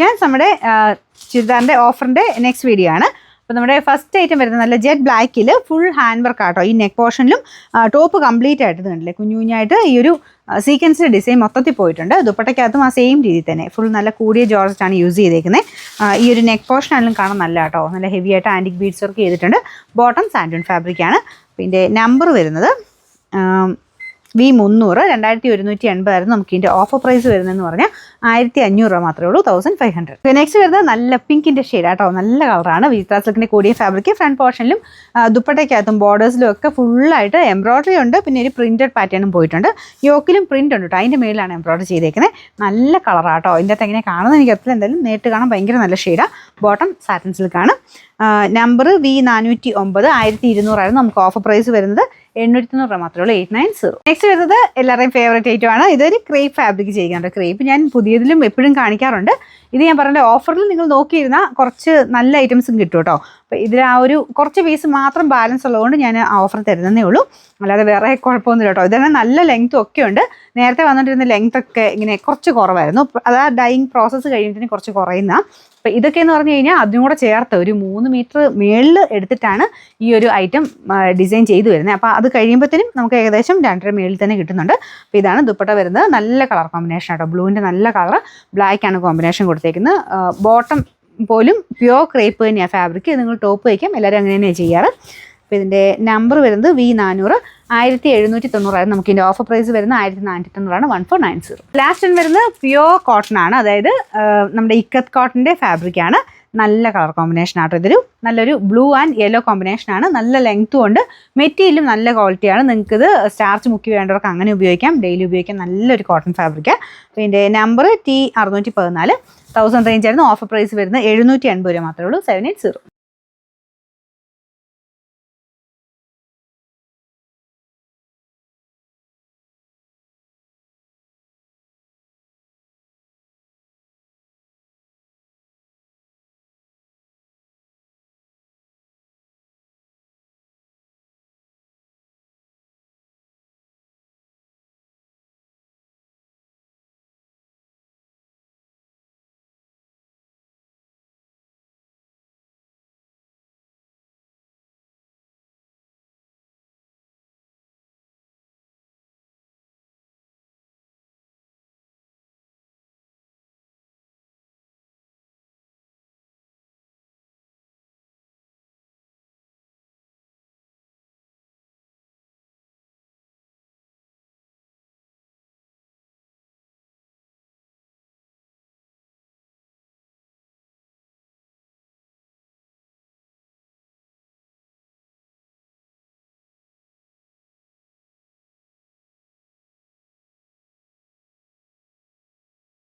Gents നമ്മുടെ ചുരിദാറിൻ്റെ ഓഫറിൻ്റെ next video ആണ്. അപ്പോൾ നമ്മുടെ ഫസ്റ്റ് ഐറ്റം വരുന്നത് നല്ല ജെറ്റ് ബ്ലാക്കിൽ ഫുൾ ഹാൻഡ് വർക്ക് ആട്ടോ. ഈ നെക്ക് പോർഷനിലും ടോപ്പ് കംപ്ലീറ്റ് ആയിട്ട് കണ്ടില്ലേ, കുഞ്ഞു കുഞ്ഞായിട്ട് ഈ ഒരു സീക്വൻസിൻ്റെ ഡിസൈൻ മൊത്തത്തിൽ പോയിട്ടുണ്ട്. ദുപ്പട്ടയ്ക്കകത്തും ആ സെയിം രീതിയിൽ തന്നെ ഫുൾ നല്ല കൂടിയ ജോർജറ്റാണ് യൂസ് ചെയ്തേക്കുന്നത്. ഈ ഒരു നെക്ക് പോർഷൻ ആണെങ്കിലും കാണാൻ നല്ല കേട്ടോ, നല്ല ഹെവി ആയിട്ട് ആൻറ്റിക് ബീഡ്സ് വർക്ക് ചെയ്തിട്ടുണ്ട്. ബോട്ടം സാൻഡൂൺ ഫാബ്രിക്കാണ്. പിന്നെ നമ്പർ വരുന്നത് V300 2180 ആയിരുന്നു. നമുക്ക് ഇതിൻ്റെ ഓഫർ പ്രൈസ് വരുന്നതെന്ന് പറഞ്ഞാൽ 1500 രൂപ മാത്രമേ ഉള്ളൂ, 1500. നെക്സ്റ്റ് വരുന്നത് നല്ല പിങ്കിൻ്റെ ഷെയ്ഡ് ആട്ടോ, നല്ല കളറാണ്. വിചിത്ര സിൽക്കിൻ്റെ കൂടിയ ഫാബ്രിക്. ഫ്രണ്ട് പോർഷനിലും ദുപ്പട്ടയ്ക്കകത്തും ബോർഡേഴ്സിലും ഒക്കെ ഫുള്ളായിട്ട് എംബ്രോയ്ഡറി ഉണ്ട്. പിന്നെ ഒരു പ്രിൻറ്റഡ് പാറ്റേണും പോയിട്ടുണ്ട്. യോക്കിലും പ്രിൻ്റ് ഉണ്ട് കേട്ടോ, അതിൻ്റെ മേളിലാണ് എംബ്രോയ്ഡറി ചെയ്തേക്കുന്നത്. നല്ല കളറാട്ടോ. ഇതിൻ്റെ അകത്ത് എങ്ങനെ കാണുന്നത് എനിക്ക് എപ്പോഴും എന്തായാലും നേരിട്ട് കാണാൻ ഭയങ്കര നല്ല ഷെയ്ഡാണ്. Bottom satin സിൽക്കാണ്. നമ്പർ V409 1200 ആയിരുന്നു. നമുക്ക് ഓഫർ പ്രൈസ് വരുന്നത് 890 രൂപ മാത്രമേ ഉള്ളൂ, 890. നെക്സ്റ്റ് വരുന്നത് എല്ലാവരുടെയും ഫേവറേറ്റ് ഐറ്റം ആണ്. ഇതൊരു ക്രേപ്പ് ഫാബ്രിക് ചെയ്യുന്നുണ്ട്. ക്രേപ്പ് ഞാൻ പുതിയതിലും എപ്പോഴും കാണിക്കാറുണ്ട്. ഇത് ഞാൻ പറഞ്ഞ ഓഫറിൽ നിങ്ങൾ നോക്കിയിരുന്നാൽ കുറച്ച് നല്ല ഐറ്റംസും കിട്ടും കേട്ടോ. അപ്പോൾ ഇതിൽ ആ ഒരു കുറച്ച് പീസ് മാത്രം ബാലൻസ് ഉള്ളതുകൊണ്ട് ഞാൻ ആ ഓഫർ തരുന്നതേ ഉള്ളൂ, അല്ലാതെ വേറെ കുഴപ്പമൊന്നുമില്ല കേട്ടോ. ഇതന്നെ നല്ല ലെങ്ത്തും ഒക്കെ ഉണ്ട്. നേരത്തെ വന്നിട്ടിരുന്ന ലെങ്ത് ഒക്കെ ഇങ്ങനെ കുറച്ച് കുറവായിരുന്നു. അത് ആ ഡൈയിങ് പ്രോസസ്സ് കഴിയുന്നതിന് കുറച്ച് കുറയുന്ന. അപ്പോൾ ഇതൊക്കെ എന്ന് പറഞ്ഞു കഴിഞ്ഞാൽ അതിനും കൂടെ ചേർത്ത് ഒരു 3 മീറ്റർ മേളിൽ എടുത്തിട്ടാണ് ഈ ഒരു ഐറ്റം ഡിസൈൻ ചെയ്തു വരുന്നത്. അപ്പോൾ അത് കഴിയുമ്പോഴത്തേനും നമുക്ക് ഏകദേശം 2.5 മേളിൽ തന്നെ കിട്ടുന്നുണ്ട്. അപ്പോൾ ഇതാണ് ദുപ്പട്ട വരുന്നത്. നല്ല കളർ കോമ്പിനേഷൻ ആട്ടോ, ബ്ലൂവിൻ്റെ നല്ല കളർ, ബ്ലാക്കാണ് കോമ്പിനേഷൻ കൊടുത്തേക്കുന്നത്. ബോട്ടം പോലും പ്യുവർ ക്രേപ്പ് തന്നെയാണ് ഫാബ്രിക്. നിങ്ങൾ ടോപ്പ് വയ്ക്കാം, എല്ലാവരും അങ്ങനെ തന്നെയാണ് ചെയ്യാറ്. അപ്പോൾ ഇതിൻ്റെ നമ്പർ വരുന്നത് V400 1790 ആയിരുന്നു. നമുക്ക് ഇതിൻ്റെ ഓഫർ പ്രൈസ് വരുന്നത് 1490 1490. ലാസ്റ്റ് വൺ വരുന്നത് പ്യുവർ കോട്ടൺ ആണ്, അതായത് നമ്മുടെ ഇക്കത്ത് കോട്ടൻ്റെ ഫാബ്രിക്കാണ്. നല്ല കളർ കോമ്പിനേഷൻ ആട്ടോ. ഇതൊരു നല്ലൊരു ബ്ലൂ ആൻഡ് യെല്ലോ കോമ്പിനേഷനാണ്. നല്ല ലെങ്ത്തും ഉണ്ട്, മെറ്റീരിയലും നല്ല ക്വാളിറ്റിയാണ്. നിങ്ങൾക്കിത് സ്റ്റാർച്ച് മുക്കി വേണ്ടവർക്ക് അങ്ങനെ ഉപയോഗിക്കാം, ഡെയിലി ഉപയോഗിക്കാം. നല്ലൊരു കോട്ടൺ ഫാബ്രിക്കാണ്. അപ്പോൾ ഇതിൻ്റെ നമ്പർ T614 1000 റേഞ്ച് ആയിരുന്നു. ഓഫർ പ്രൈസ് വരുന്നത് 780 രൂപ മാത്രമേ ഉള്ളൂ, 780.